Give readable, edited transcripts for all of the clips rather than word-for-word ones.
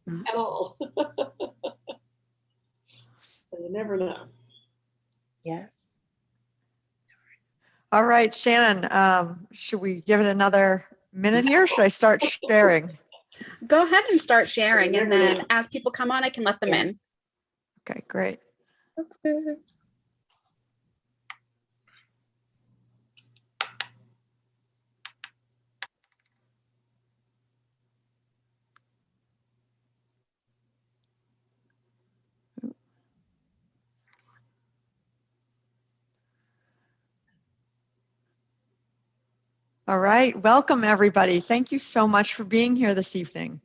at all. You never know. Yes. All right, Shannon, should we give it another minute here? Should I start sharing? Go ahead and start sharing, and then as people come on, I can let them in. Okay, great. Okay. All right, welcome everybody. Thank you so much for being here this evening.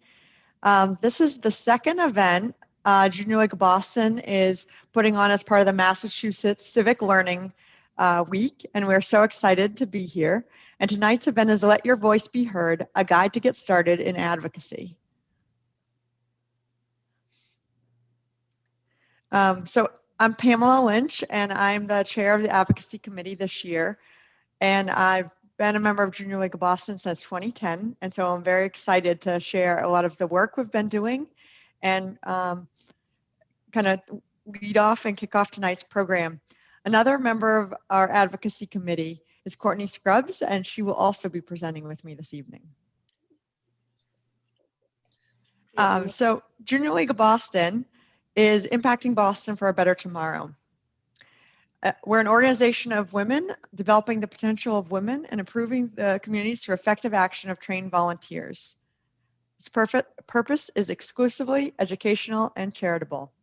This is the second event Junior League of Boston is putting on as part of the Massachusetts Civic Learning Week, and we're so excited to be here. And tonight's event is Let Your Voice Be Heard, a guide to get started in advocacy. So I'm Pamela Lynch, and I'm the chair of the Advocacy Committee this year. And I've been a member of Junior League of Boston since 2010, and so I'm very excited to share a lot of the work we've been doing and kind of lead off and kick off tonight's program. Another member of our advocacy committee is Courtney Scrubs, and she will also be presenting with me this evening. So Junior League of Boston is impacting Boston for a better tomorrow. We're an organization of women developing the potential of women and improving the communities through effective action of trained volunteers. Its purpose is exclusively educational and charitable.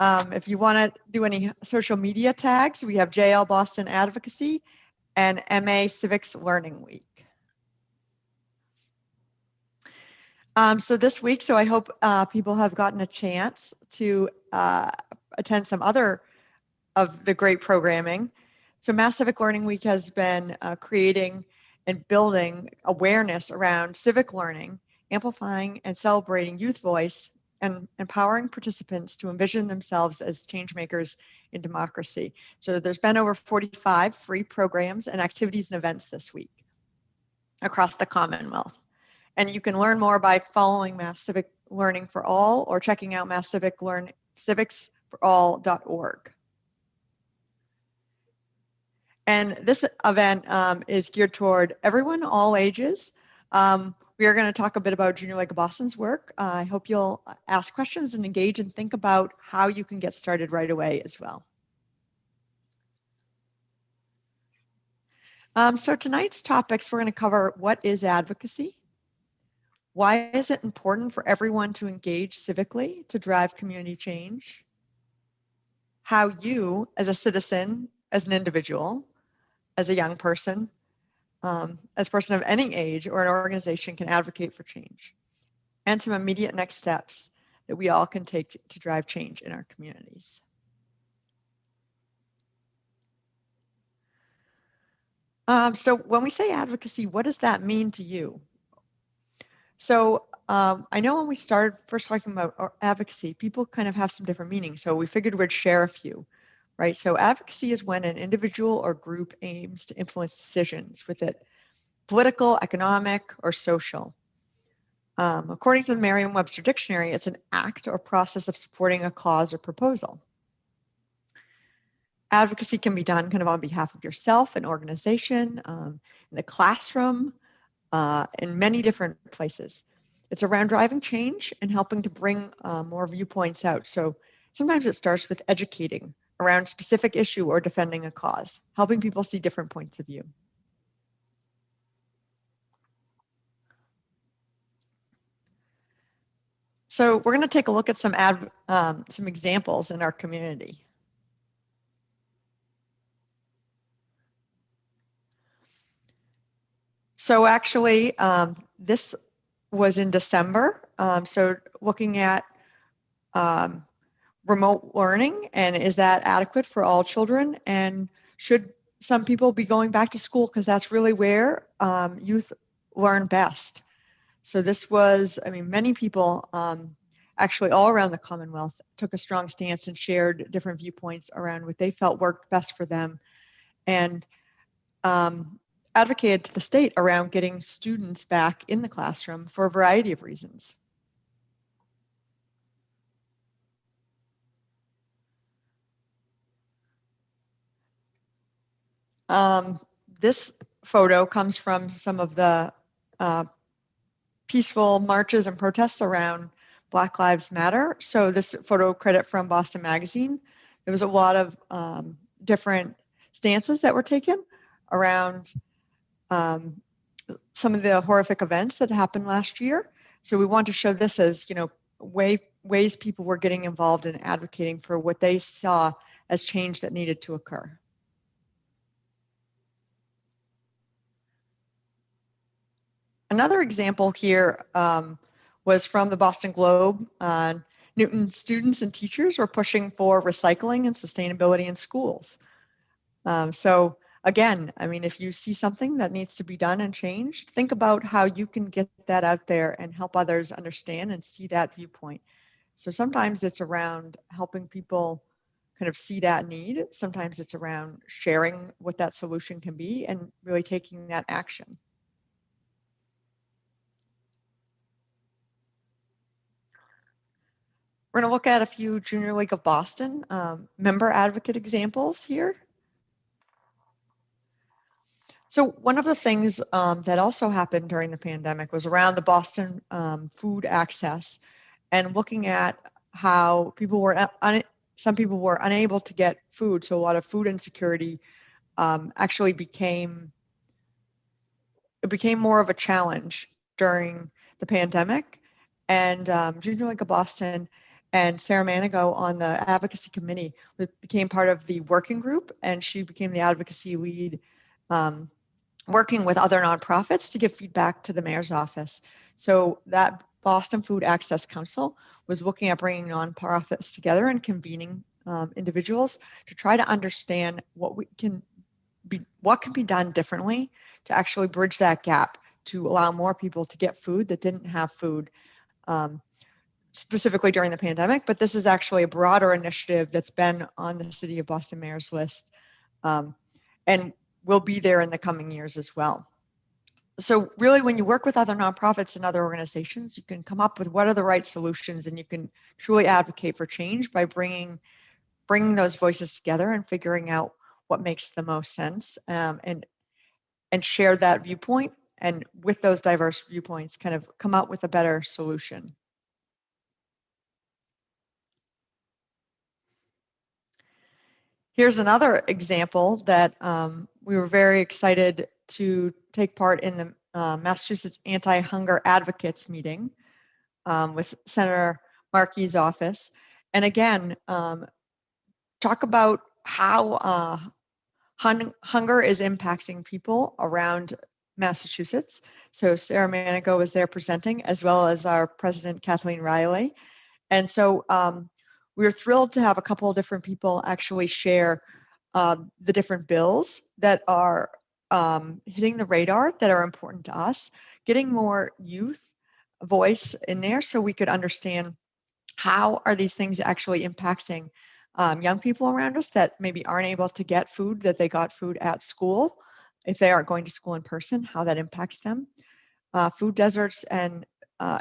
If you want to do any social media tags, we have JL Boston Advocacy and MA Civics Learning Week. So this week, I hope people have gotten a chance to attend some other of the great programming. So Mass Civic Learning Week has been creating and building awareness around civic learning, amplifying and celebrating youth voice, and empowering participants to envision themselves as change makers in democracy. So there's been over 45 free programs and activities and events this week across the Commonwealth. And you can learn more by following Mass Civic Learning for All or checking out civicsforall.org. And this event is geared toward everyone, all ages. We are going to talk a bit about Junior League of Boston's work. I hope you'll ask questions and engage and think about how you can get started right away as well. So tonight's topics, we're going to cover what is advocacy? Why is it important for everyone to engage civically to drive community change? How you, as a citizen, as an individual, as a young person, as a person of any age or an organization can advocate for change, and some immediate next steps that we all can take to drive change in our communities. So when we say advocacy, what does that mean to you? So I know when we started first talking about advocacy, people kind of have some different meanings. So we figured we'd share a few. Right, so advocacy is when an individual or group aims to influence decisions, with it political, economic, or social. According to the Merriam-Webster Dictionary, it's an act or process of supporting a cause or proposal. Advocacy can be done kind of on behalf of yourself, an organization, in the classroom, in many different places. It's around driving change and helping to bring more viewpoints out. So sometimes it starts with educating around a specific issue or defending a cause, helping people see different points of view. So we're going to take a look at some examples in our community. So actually, this was in December. So looking at remote learning, and is that adequate for all children? And should some people be going back to school, because that's really where youth learn best? So this was, I mean, many people actually all around the Commonwealth took a strong stance and shared different viewpoints around what they felt worked best for them, and advocated to the state around getting students back in the classroom for a variety of reasons. This photo comes from some of the peaceful marches and protests around Black Lives Matter. So this photo credit from Boston Magazine. There was a lot of different stances that were taken around some of the horrific events that happened last year. So we want to show this as, ways people were getting involved in advocating for what they saw as change that needed to occur. Another example here was from the Boston Globe. Newton students and teachers were pushing for recycling and sustainability in schools. So again, I mean, if you see something that needs to be done and changed, think about how you can get that out there and help others understand and see that viewpoint. So sometimes it's around helping people kind of see that need. Sometimes it's around sharing what that solution can be and really taking that action. We're going to look at a few Junior League of Boston member advocate examples here. So one of the things that also happened during the pandemic was around the Boston food access and looking at how people were, some people were unable to get food. So a lot of food insecurity actually became more of a challenge during the pandemic. And Junior League of Boston and Sarah Manigo on the advocacy committee became part of the working group, and she became the advocacy lead, working with other nonprofits to give feedback to the mayor's office. So that Boston Food Access Council was looking at bringing nonprofits together and convening individuals to try to understand what can be done differently to actually bridge that gap to allow more people to get food that didn't have food, specifically during the pandemic. But this is actually a broader initiative that's been on the City of Boston Mayor's list and will be there in the coming years as well. So really, when you work with other nonprofits and other organizations, you can come up with what are the right solutions, and you can truly advocate for change by bringing those voices together and figuring out what makes the most sense, and share that viewpoint, and with those diverse viewpoints kind of come up with a better solution. Here's another example that we were very excited to take part in the Massachusetts Anti-Hunger Advocates meeting with Senator Markey's office. And again, talk about how hunger is impacting people around Massachusetts. So Sarah Manigo was there presenting, as well as our president, Kathleen Riley. And so we were thrilled to have a couple of different people actually share the different bills that are hitting the radar that are important to us, getting more youth voice in there so we could understand how are these things actually impacting young people around us that maybe aren't able to get food, that they got food at school, if they aren't going to school in person, how that impacts them. Food deserts and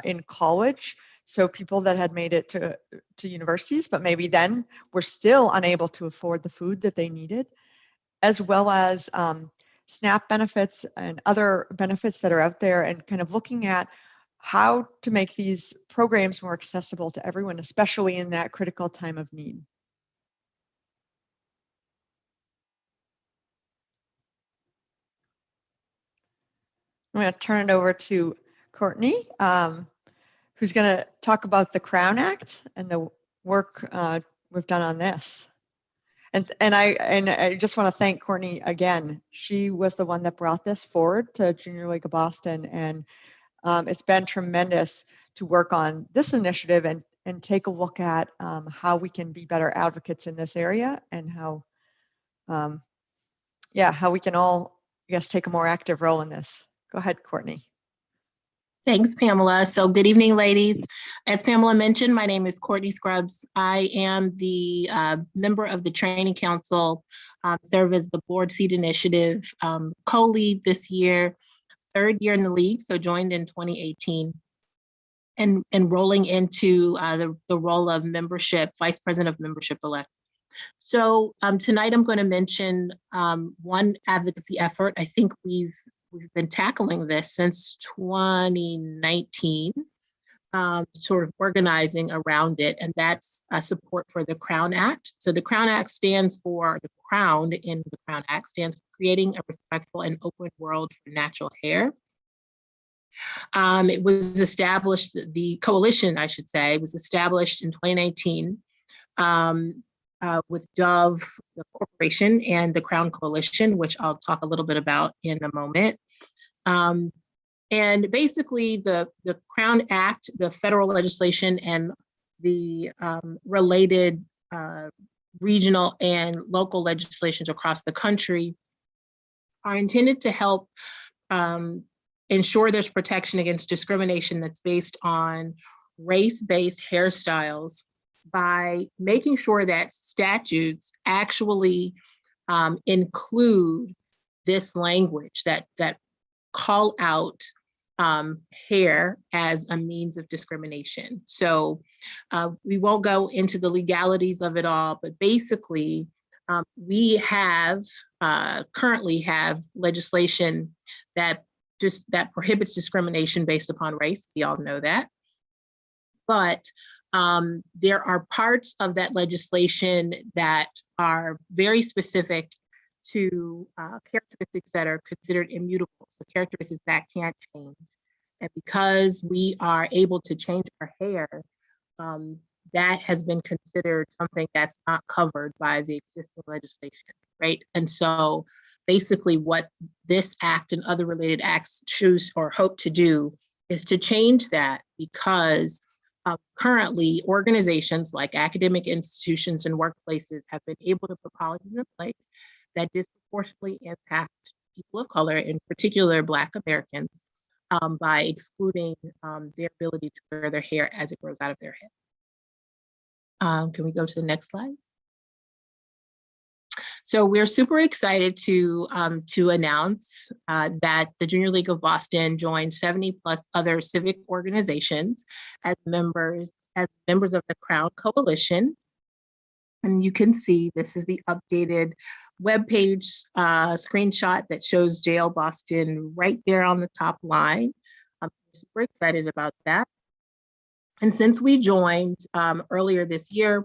in college, so people that had made it to universities, but maybe then were still unable to afford the food that they needed, as well as SNAP benefits and other benefits that are out there, and kind of looking at how to make these programs more accessible to everyone, especially in that critical time of need. I'm going to turn it over to Courtney, who's going to talk about the Crown Act and the work we've done on this. And I just want to thank Courtney again. She was the one that brought this forward to Junior League of Boston, and it's been tremendous to work on this initiative and take a look at how we can be better advocates in this area, and how we can all, I guess, take a more active role in this. Go ahead, Courtney. Thanks, Pamela. So good evening, ladies. As Pamela mentioned, my name is Courtney Scruggs. I am the member of the Training Council, serve as the Board Seat Initiative co-lead this year, third year in the league, so joined in 2018. And rolling into the role of membership, Vice President of Membership elect. So tonight I'm going to mention one advocacy effort. I think we've been tackling this since 2019, sort of organizing around it, and that's support for the Crown Act. So the Crown Act stands for, the Crown in the Crown Act stands for Creating a Respectful and Open World for Natural Hair. It was established, the coalition, I should say, was established in 2019 with Dove, the corporation, and the Crown Coalition, which I'll talk a little bit about in a moment. And basically the Crown Act, the federal legislation, and the related regional and local legislations across the country are intended to help ensure there's protection against discrimination that's based on race-based hairstyles by making sure that statutes actually include this language that call out hair as a means of discrimination. So we won't go into the legalities of it all, but basically we have currently have legislation that prohibits discrimination based upon race. We all know that. But there are parts of that legislation that are very specific to characteristics that are considered immutable, so characteristics that can't change. And because we are able to change our hair, that has been considered something that's not covered by the existing legislation, right? And so basically what this act and other related acts choose or hope to do is to change that, because currently organizations like academic institutions and workplaces have been able to put policies in place that disproportionately impact people of color, in particular Black Americans, by excluding their ability to wear their hair as it grows out of their head. Can we go to the next slide? So we're super excited to announce that the Junior League of Boston joined 70+ other civic organizations as members of the Crown Coalition. And you can see this is the updated webpage screenshot that shows JL Boston right there on the top line. I'm super excited about that. And since we joined earlier this year,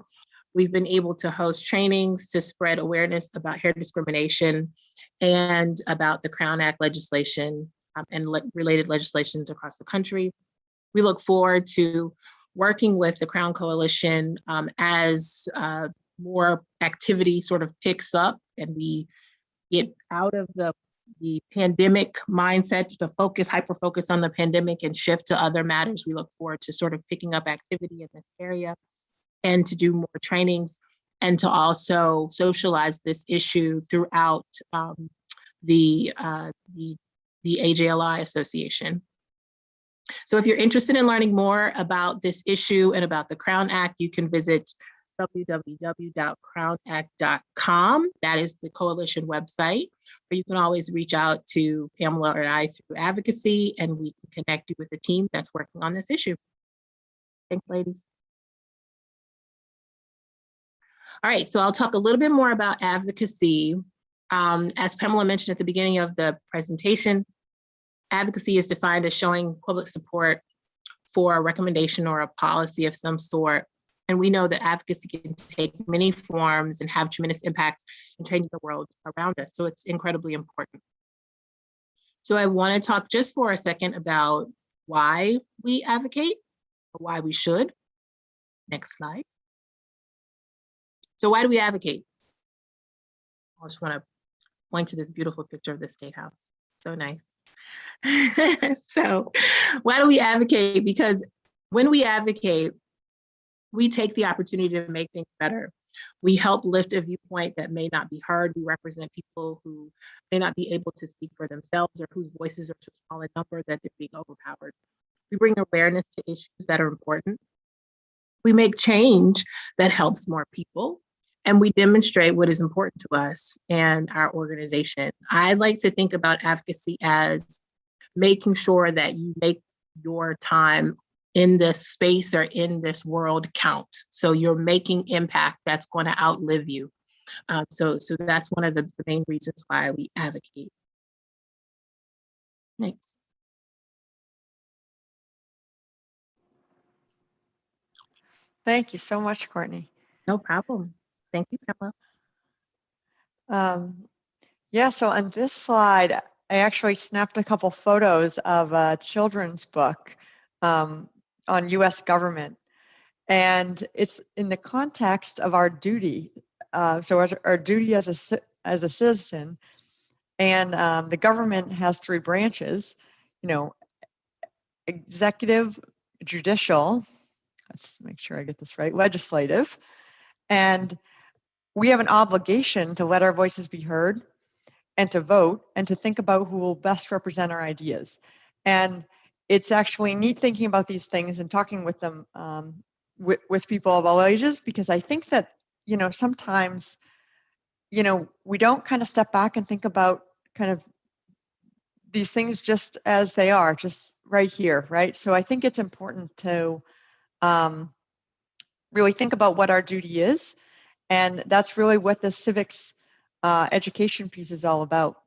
we've been able to host trainings to spread awareness about hair discrimination and about the Crown Act legislation and related legislations across the country. We look forward to working with the Crown Coalition as more activity sort of picks up and we get out of the pandemic mindset, the hyper focus on the pandemic, and shift to other matters. We look forward to sort of picking up activity in this area and to do more trainings and to also socialize this issue throughout the AJLI Association. So if you're interested in learning more about this issue and about the Crown Act, you can visit www.crownact.com. That is the coalition website, or you can always reach out to Pamela or I through Advocacy, and we can connect you with a team that's working on this issue. Thanks, ladies. All right, so I'll talk a little bit more about advocacy. As Pamela mentioned at the beginning of the presentation, advocacy is defined as showing public support for a recommendation or a policy of some sort. And we know that advocacy can take many forms and have tremendous impact in changing the world around us. So it's incredibly important. So I want to talk just for a second about why we advocate, or why we should. Next slide. So why do we advocate? I just want to point to this beautiful picture of the State House. So nice. So why do we advocate? Because when we advocate, we take the opportunity to make things better. We help lift a viewpoint that may not be heard. We represent people who may not be able to speak for themselves or whose voices are too small a number that they're being overpowered. We bring awareness to issues that are important. We make change that helps more people. And we demonstrate what is important to us and our organization. I like to think about advocacy as making sure that you make your time in this space or in this world count. So you're making impact that's going to outlive you. So that's one of the main reasons why we advocate. Next. Thank you so much, Courtney. No problem. Thank you, Pamela. Yeah, so on this slide, I actually snapped a couple photos of a children's book on US government. And it's in the context of our duty. So our duty as a citizen, and the government has three branches, executive, judicial, let's make sure I get this right, legislative. And we have an obligation to let our voices be heard and to vote and to think about who will best represent our ideas. And it's actually neat thinking about these things and talking with them, with people of all ages, because I think that, sometimes, we don't kind of step back and think about kind of these things just as they are, just right here, right? So I think it's important to really think about what our duty is. And that's really what the civics education piece is all about.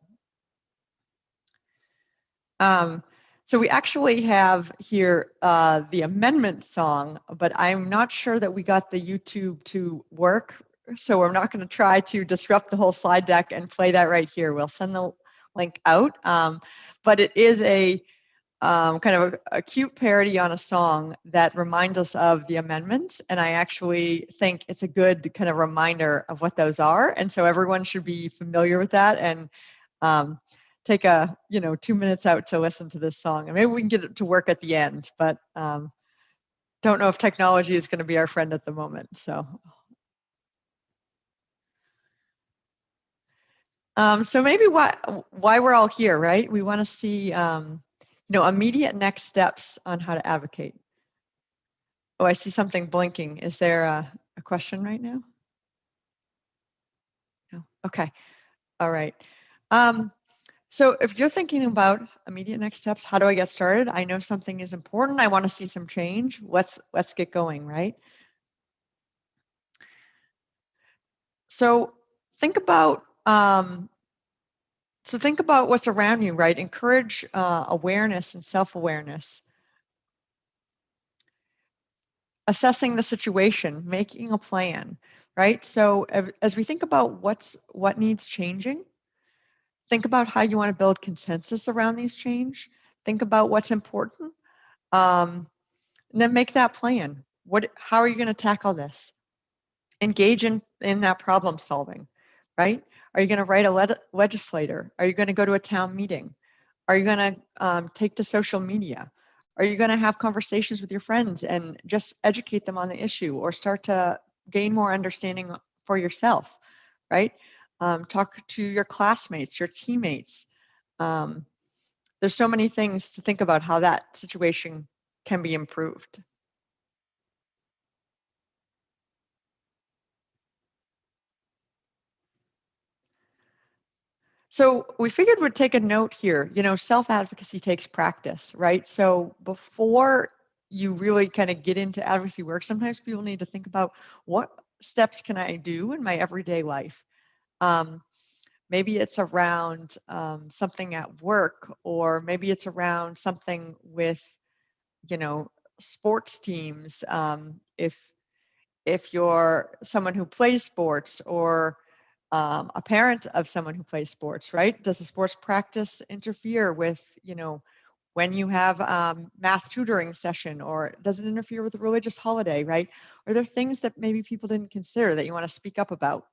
So we actually have here the amendment song, but I'm not sure that we got the YouTube to work. So we're not going to try to disrupt the whole slide deck and play that right here. We'll send the link out. But it is a kind of a cute parody on a song that reminds us of the amendments. And I actually think it's a good kind of reminder of what those are. And so everyone should be familiar with that and take 2 minutes out to listen to this song. And maybe we can get it to work at the end, but don't know if technology is going to be our friend at the moment. So. So maybe why we're all here, right? We want to see, immediate next steps on how to advocate. Oh, I see something blinking. Is there a question right now? No. Okay. All right. So if you're thinking about immediate next steps, how do I get started? I know something is important. I want to see some change. Let's get going, right? So think about what's around you, right? Encourage awareness and self-awareness. Assessing the situation, making a plan, right? So as we think about what needs changing, think about how you want to build consensus around these change. Think about what's important, and then make that plan. How are you going to tackle this? Engage in that problem solving, right? Are you going to write a legislator? Are you going to go to a town meeting? Are you going to take to social media? Are you going to have conversations with your friends and just educate them on the issue, or start to gain more understanding for yourself, right? Talk to your classmates, your teammates. There's so many things to think about how that situation can be improved. So we figured we'd take a note here. Self-advocacy takes practice, right? So before you really kind of get into advocacy work, sometimes people need to think about, what steps can I do in my everyday life? Maybe it's around something at work, or maybe it's around something with, sports teams. If you're someone who plays sports, or a parent of someone who plays sports, right? Does the sports practice interfere with, when you have math tutoring session, or does it interfere with a religious holiday, right? Are there things that maybe people didn't consider that you want to speak up about?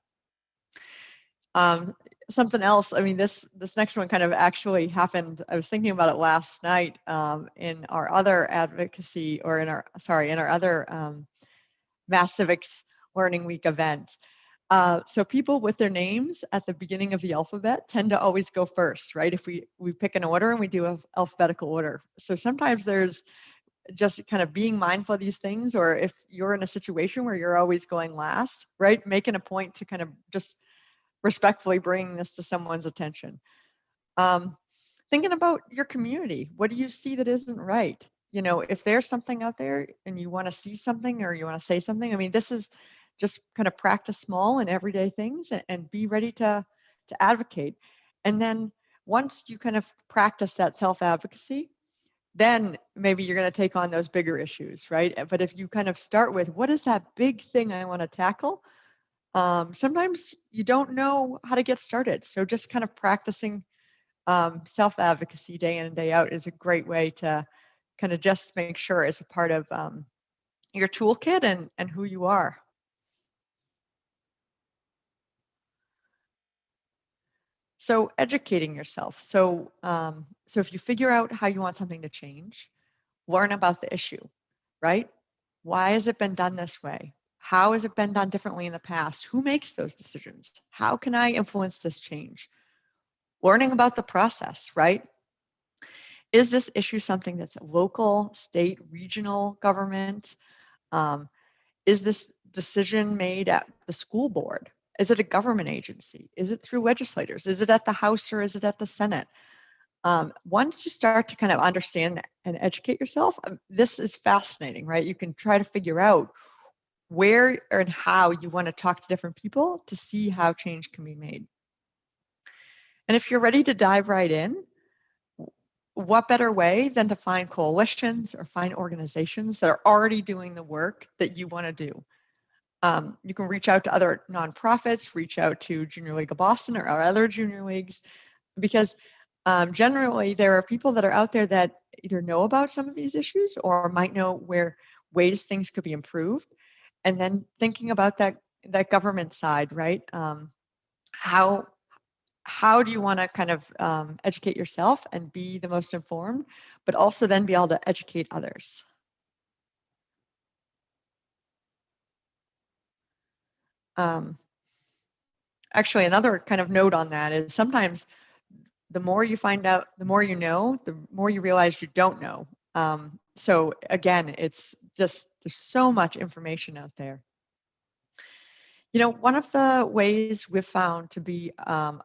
Something else, I mean, this next one kind of actually happened. I was thinking about it last night in our other advocacy, or in our other Mass Civics Learning Week event. So people with their names at the beginning of the alphabet tend to always go first, right? If we pick an order and we do an alphabetical order. So sometimes there's just kind of being mindful of these things, or if you're in a situation where you're always going last, right? Making a point to kind of just respectfully bringing this to someone's attention. Thinking about your community. What do you see that isn't right? you know, if there's something out there and you want to see something or you want to say something, I mean, this is just kind of practice small and everyday things and be ready to advocate. And then once you kind of practice that self-advocacy, then maybe you're going to take on those bigger issues, right? But if you kind of start with what is that big thing I want to tackle, sometimes you don't know how to get started. So just kind of practicing self-advocacy day in and day out is a great way to kind of just make sure it's a part of your toolkit and who you are. So educating yourself. So if you figure out how you want something to change, learn about the issue, right? Why has it been done this way? How has it been done differently in the past? Who makes those decisions? How can I influence this change? Learning about the process, right? Is this issue something that's local, state, regional government? Is this decision made at the school board? Is it a government agency? Is it through legislators? Is it at the House or is it at the Senate? Once you start to kind of understand and educate yourself, this is fascinating, right? You can try to figure out where and how you want to talk to different people to see how change can be made. And if you're ready to dive right in, what better way than to find coalitions or find organizations that are already doing the work that you want to do? You can reach out to other nonprofits, reach out to Junior League of Boston or other junior leagues, because generally there are people that are out there that either know about some of these issues or might know where ways things could be improved. And then thinking about that government side, right? How do you want to kind of educate yourself and be the most informed, but also then be able to educate others? Actually, another kind of note on that is sometimes the more you find out, the more you know, the more you realize you don't know. So again, it's just, there's so much information out there. You know, one of the ways we've found to be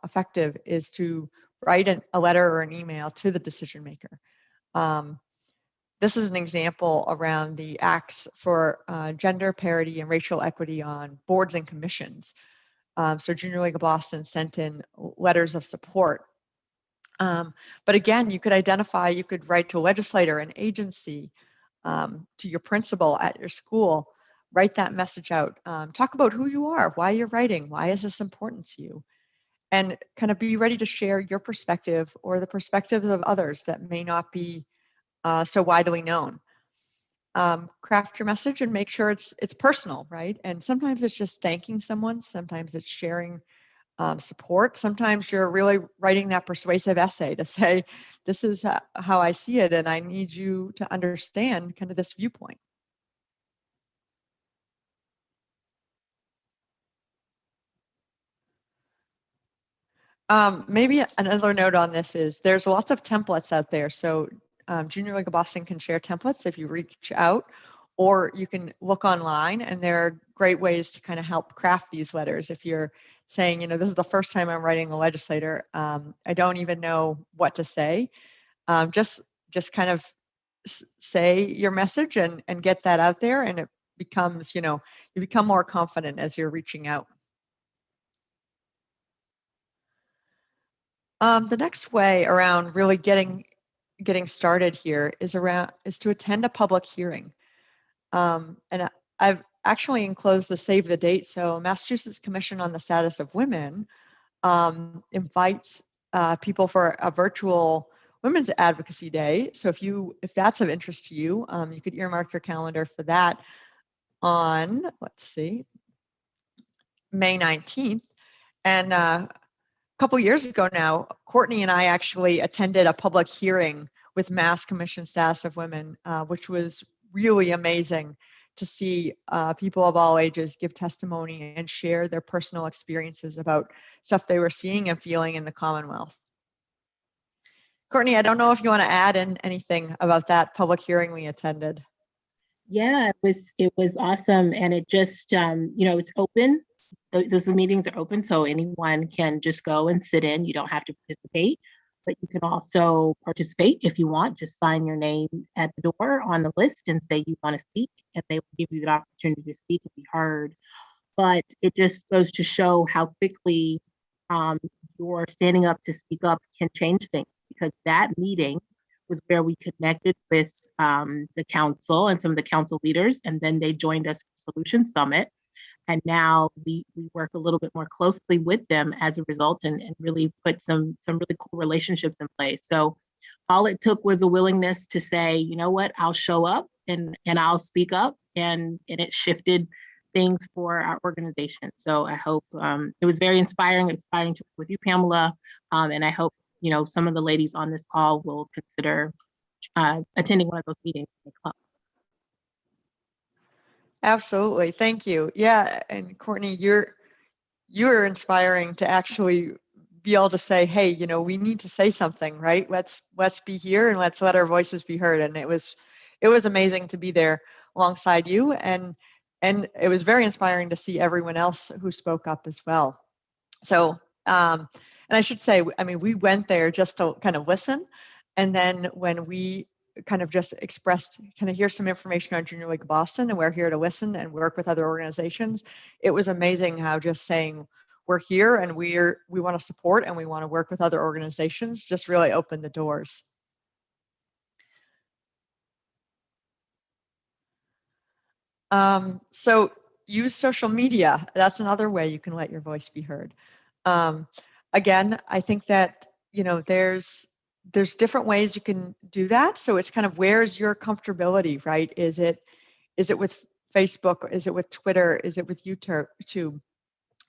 effective is to write a letter or an email to the decision maker. This is an example around the acts for gender parity and racial equity on boards and commissions. So Junior League of Boston sent in letters of support. But again, you could identify, you could write to a legislator, an agency, to your principal at your school, write that message out. Talk about who you are, why you're writing, why is this important to you? And kind of be ready to share your perspective or the perspectives of others that may not be so widely known. Craft your message and make sure it's personal, right? And sometimes it's just thanking someone, sometimes it's sharing support. Sometimes you're really writing that persuasive essay to say, this is how I see it, and I need you to understand kind of this viewpoint. Maybe another note on this is there's lots of templates out there. So Junior League of Boston can share templates if you reach out, or you can look online, and there are great ways to kind of help craft these letters. If you're saying, you know, this is the first time I'm writing a legislator, I don't even know what to say. Just kind of say your message and get that out there, and it becomes, you know, you become more confident as you're reaching out. The next way around really getting started here is to attend a public hearing. And I've actually enclosed the save the date. So Massachusetts Commission on the Status of Women invites people for a virtual Women's Advocacy Day. So if that's of interest to you, you could earmark your calendar for that on, let's see, May 19th. And a couple years ago now, Courtney and I actually attended a public hearing with Mass Commission Status of Women, which was really amazing to see people of all ages give testimony and share their personal experiences about stuff they were seeing and feeling in the Commonwealth. Courtney, I don't know if you want to add in anything about that public hearing we attended. Yeah, it was awesome, and it just you know, it's open. Those meetings are open, so anyone can just go and sit in. You don't have to participate, but you can also participate if you want. Just sign your name at the door on the list and say you want to speak, and they will give you the opportunity to speak and be heard. But it just goes to show how quickly your standing up to speak up can change things, because that meeting was where we connected with the council and some of the council leaders, and then they joined us for Solution Summit. And now we work a little bit more closely with them as a result, and really put some really cool relationships in place. So all it took was a willingness to say, you know what, I'll show up and I'll speak up, and it shifted things for our organization. So I hope it was very inspiring to work with you, Pamela, and I hope some of the ladies on this call will consider attending one of those meetings in the club. Absolutely. Thank you. Yeah. And Courtney, you're inspiring to actually be able to say, hey, we need to say something, right? Let's be here and let's let our voices be heard. And it was amazing to be there alongside you. And it was very inspiring to see everyone else who spoke up as well. So, and I should say, I mean, we went there just to kind of listen. And then when we kind of just expressed, kind of here's some information on Junior League of Boston, and we're here to listen and work with other organizations. It was amazing how just saying we're here and we want to support and we want to work with other organizations just really opened the doors. So use social media. That's another way you can let your voice be heard. Again, I think that there's different ways you can do that. So it's kind of, where's your comfortability, right? Is it with Facebook? Is it with Twitter? Is it with YouTube?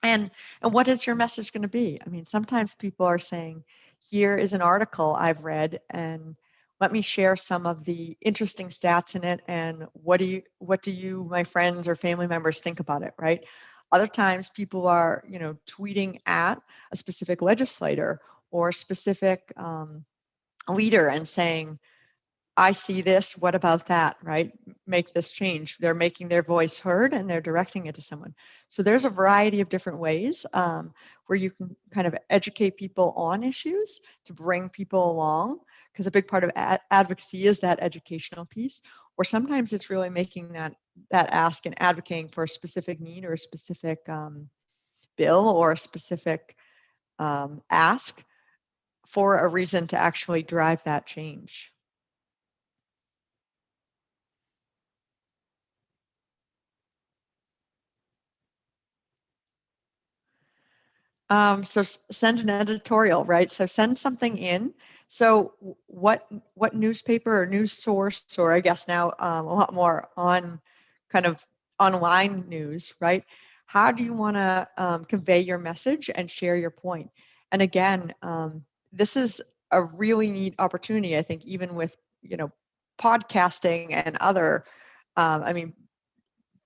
And what is your message going to be? I mean, sometimes people are saying, here is an article I've read, and let me share some of the interesting stats in it. And what do you, my friends or family members, think about it, right? Other times people are, tweeting at a specific legislator or a specific leader and saying, I see this, what about that, right? Make this change. They're making their voice heard and they're directing it to someone. So there's a variety of different ways where you can kind of educate people on issues to bring people along, because a big part of advocacy is that educational piece. Or sometimes it's really making that ask and advocating for a specific need or a specific bill or a specific ask for a reason to actually drive that change. So send an editorial, right? So send something in. So what newspaper or news source, or I guess now a lot more on kind of online news, right? How do you want to convey your message and share your point? And again, this is a really neat opportunity, I think, even with, podcasting and other,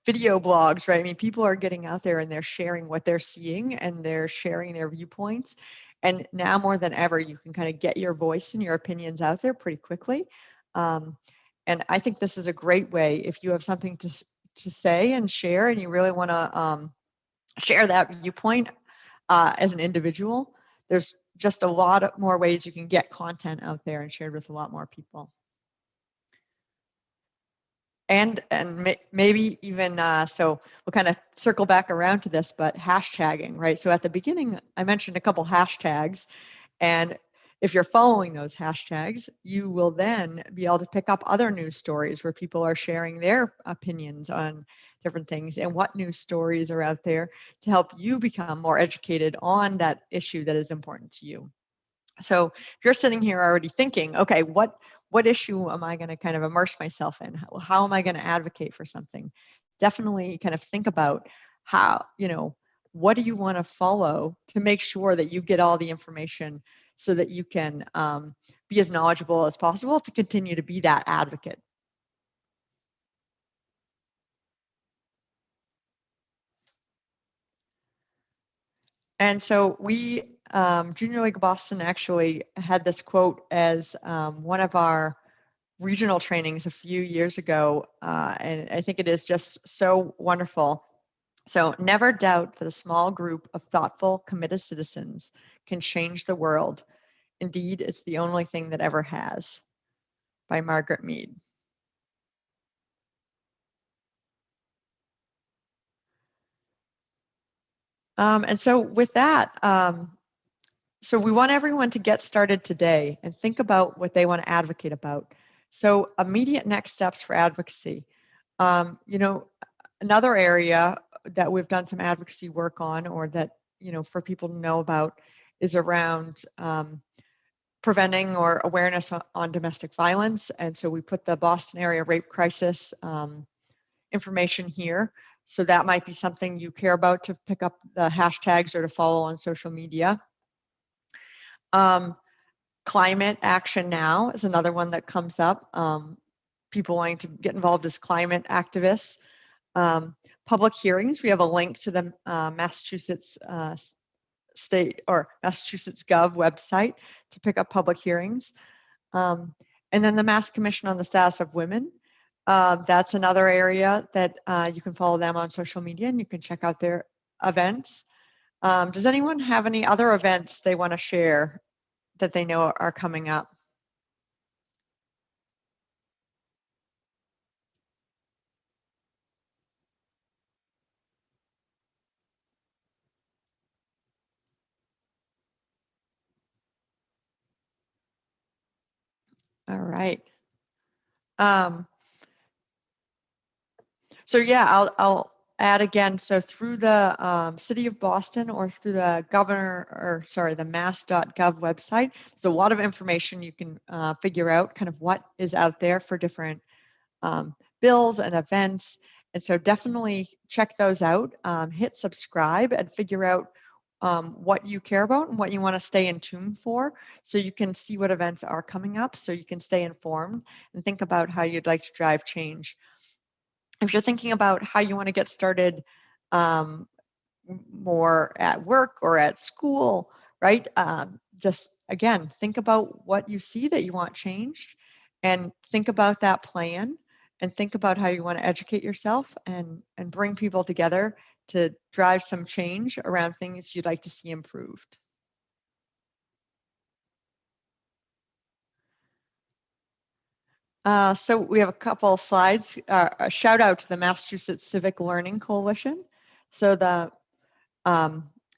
video blogs, right? I mean, people are getting out there and they're sharing what they're seeing and they're sharing their viewpoints. And now more than ever, you can kind of get your voice and your opinions out there pretty quickly. And I think this is a great way if you have something to say and share, and you really want to share that viewpoint as an individual. There's just a lot more ways you can get content out there and shared with a lot more people. And maybe even, so we'll kind of circle back around to this, but hashtagging, right? So at the beginning, I mentioned a couple hashtags, and if you're following those hashtags, you will then be able to pick up other news stories where people are sharing their opinions on different things and what news stories are out there to help you become more educated on that issue that is important to you. So if you're sitting here already thinking, okay, what issue am I going to kind of immerse myself in? How am I going to advocate for something? Definitely kind of think about how, what do you want to follow to make sure that you get all the information so that you can be as knowledgeable as possible to continue to be that advocate. And so we, Junior League of Boston actually had this quote as one of our regional trainings a few years ago, and I think it is just so wonderful. So never doubt that a small group of thoughtful, committed citizens can change the world. Indeed, it's the only thing that ever has, by Margaret Mead. And so with that, so we want everyone to get started today and think about what they want to advocate about. So immediate next steps for advocacy. You know, another area that we've done some advocacy work on, or that, you know, for people to know about, is around preventing or awareness on domestic violence. And so we put the Boston area rape crisis information here. So that might be something you care about, to pick up the hashtags or to follow on social media. Climate action now is another one that comes up. People wanting to get involved as climate activists. Public hearings, we have a link to the Massachusetts state or Massachusetts Gov website to pick up public hearings. And then the Mass Commission on the Status of Women. That's another area that you can follow them on social media, and you can check out their events. Does anyone have any other events they want to share that they know are coming up? All right. So yeah, I'll add again. So through the City of Boston, or through the the mass.gov website, there's a lot of information you can figure out kind of what is out there for different bills and events. And so definitely check those out, hit subscribe, and figure out what you care about and what you want to stay in tune for, so you can see what events are coming up, so you can stay informed and think about how you'd like to drive change. If you're thinking about how you want to get started more at work or at school, right? Just again, think about what you see that you want changed, and think about that plan, and think about how you want to educate yourself and bring people together to drive some change around things you'd like to see improved. So we have a couple of slides. A shout out to the Massachusetts Civic Learning Coalition. So the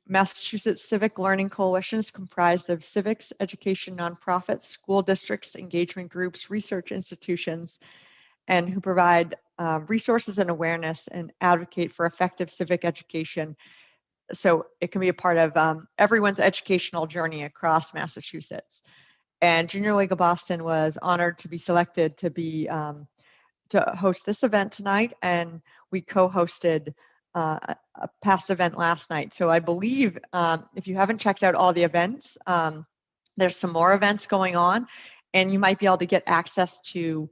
Massachusetts Civic Learning Coalition is comprised of civics, education nonprofits, school districts, engagement groups, research institutions, and who provide resources and awareness and advocate for effective civic education. So it can be a part of everyone's educational journey across Massachusetts. And Junior League of Boston was honored to be selected to be to host this event tonight, and we co-hosted a past event last night. So I believe if you haven't checked out all the events, there's some more events going on, and you might be able to get access to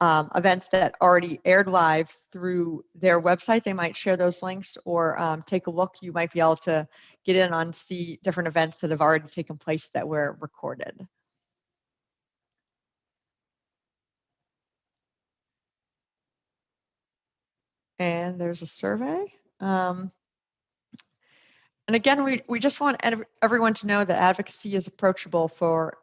events that already aired live through their website. They might share those links, or take a look. You might be able to get in on see different events that have already taken place that were recorded. And there's a survey. And again, we just want everyone to know that advocacy is approachable for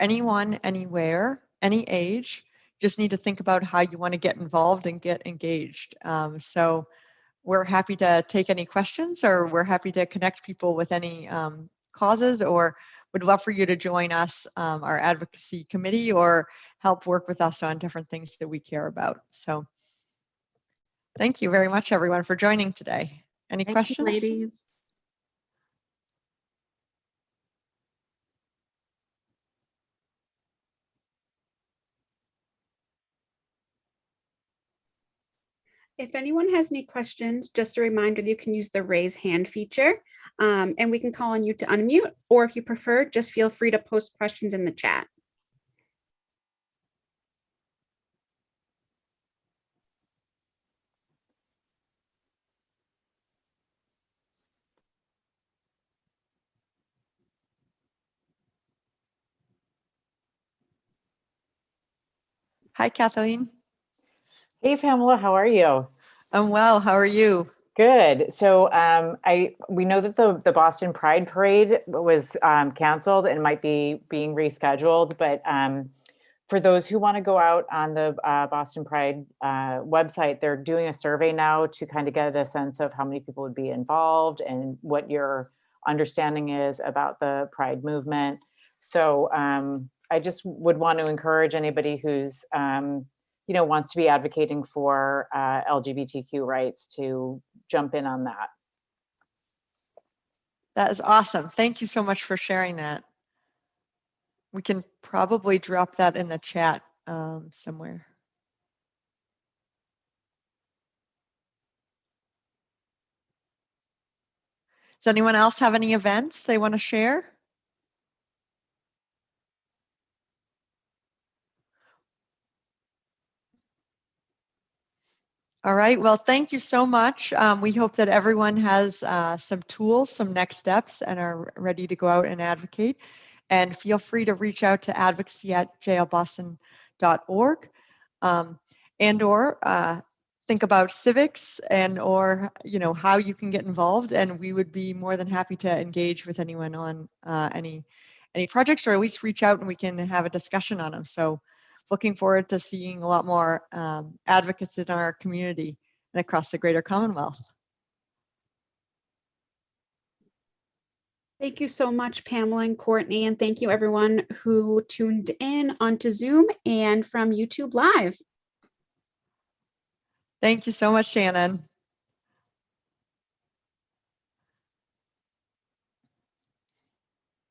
anyone, anywhere, any age. You just need to think about how you want to get involved and get engaged. So we're happy to take any questions, or we're happy to connect people with any causes, or would love for you to join us, our advocacy committee, or help work with us on different things that we care about. So thank you very much, everyone, for joining today. Any Thank questions? you, ladies. If anyone has any questions, just a reminder that you can use the raise hand feature, and we can call on you to unmute, or if you prefer, just feel free to post questions in the chat. Hi, Kathleen. Hey, Pamela, how are you? I'm well. How are you? Good. So we know that the Boston Pride Parade was canceled and might be being rescheduled, but for those who want to go out on the Boston Pride website, they're doing a survey now to kind of get a sense of how many people would be involved and what your understanding is about the Pride movement. So I just would want to encourage anybody who's wants to be advocating for LGBTQ rights to jump in on that. That is awesome. Thank you so much for sharing that. We can probably drop that in the chat somewhere. Does anyone else have any events they want to share? All right, well, thank you so much. We hope that everyone has some tools, some next steps, and are ready to go out and advocate. And feel free to reach out to advocacy@jlboston.org and or think about civics and or how you can get involved. And we would be more than happy to engage with anyone on any projects, or at least reach out and we can have a discussion on them. So looking forward to seeing a lot more advocates in our community and across the greater Commonwealth. Thank you so much, Pamela and Courtney, and thank you everyone who tuned in onto Zoom and from YouTube Live. Thank you so much, Shannon.